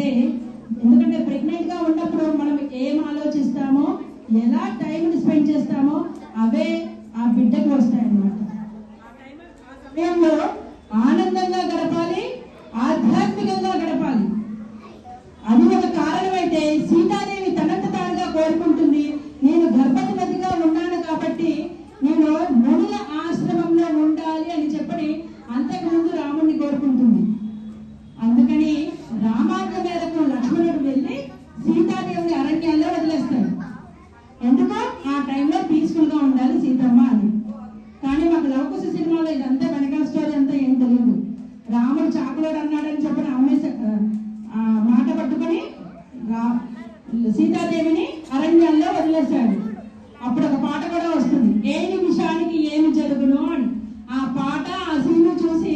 అయితే, ఎందుకంటే ప్రెగ్నెంట్ గా ఉన్నప్పుడు మనం ఏం ఆలోచిస్తామో, ఎలా టైం స్పెండ్ చేస్తామో అవే ఆ బిడ్డకు వస్తాయన్నమాట. ఆ సమయంలో ఆనందంగా గడపాలి, ఆధ్యాత్మికంగా గడపాలి. అది ఒక కారణమైతే సీతాదేవి తనంత తానుగా కోరుకుంటుంది, నేను గర్భవతిగా ఉన్నాను కాబట్టి నేను మునుల ఆశ్రమంలో ఉండాలి అని చెప్పని అంతకుముందు రాముడిని కోరుకుంటుంది. అందుకని రామాజ్ఞ మేరకు లక్ష్మణుడు వెళ్ళి సీతాదేవిని అరణ్యాల్లో వదిలేస్తాడు. ఎందుకు? ఆ టైంలో పీస్ఫుల్ గా ఉండాలి సీతమ్మ అని. కానీ మాకు లవకుశ సినిమాలో ఇదంతా వెనకాల స్టోరీ అంతా ఏం తెలియదు. రాముడు చాకులోడు అన్నాడని చెప్పని అమ్మేసి మాట పట్టుకొని సీతాదేవిని అరణ్యాల్లో వదిలేశాడు. అప్పుడు ఒక పాట కూడా వస్తుంది, ఏ నిమిషానికి ఏమి జరుగును అని. ఆ పాట ఆ సీను చూసి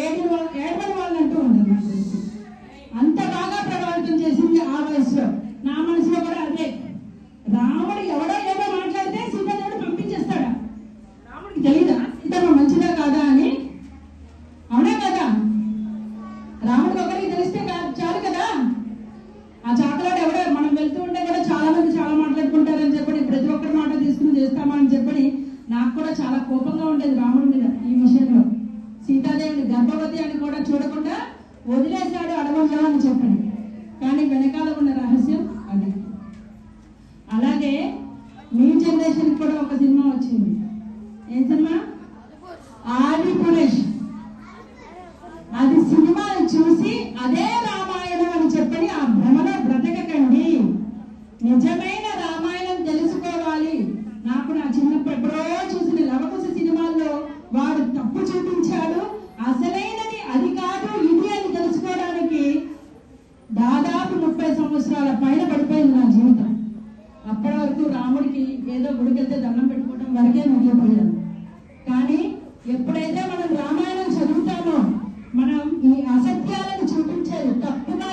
ఏడవని వాళ్ళు అంటూ ఉంటారు. అంత బాగా ప్రభావితం చేసింది ఆ వయసులో. నా మనసులో కూడా అదే. రాముడు ఎవడో ఏదో మాట్లాడితే సీతాదేవుడు పంపించేస్తాడా? రాముడికి తెలీదా సీతమ్మ మంచిదా కాదా అని? అవునా కదా? రాముడికి ఒకరికి తెలిస్తే చాలు కదా. ఆ చాకలాడు ఎవడో మనం వెళ్తూ ఉంటే కూడా చాలా మంది చాలా మాట్లాడుకుంటారని చెప్పని ప్రతి ఒక్కరి మాట తీసుకుని చేస్తామా అని చెప్పని నాకు కూడా చాలా కోపంగా ఉండేది రాముడి మీద ఈ విషయంలో. సీతాదేవిని గర్భవతి అని కూడా చూడకుండా వదిలేశాడు అడవుల్లో అని చెప్పని. కానీ వెనకాల ఉన్న రహస్యం అది. అలాగే మీ జనరేషన్ కూడా ఒక సినిమా వచ్చింది. ఏం సినిమా? ఆదిపురుష్. అది సినిమాని చూసి అదే రామాయణం అని చెప్పని ఆ భ్రమలో బ్రతకకండి. నిజమైన రామాయణం తెలుసుకోవాలి. నాకు నా చిన్నప్పుడు ఎప్పుడో చూసిన లవకుశ సినిమాల్లో వాడు తప్పు చూపించాడు, అసలైనది అది కాదు ఇది అని తెలుసుకోవడానికి దాదాపు 30 సంవత్సరాల పైన పడిపోయింది నా జీవితం. అప్పటి వరకు రాముడికి ఏదో గుడికెళ్తే దండం పెట్టుకోవడం వరకే మిగిలిపోయాను. కానీ ఎప్పుడైతే మనం రామాయణం చదువుతామో మనం ఈ అసత్యాలను చూపించేది తప్పుగా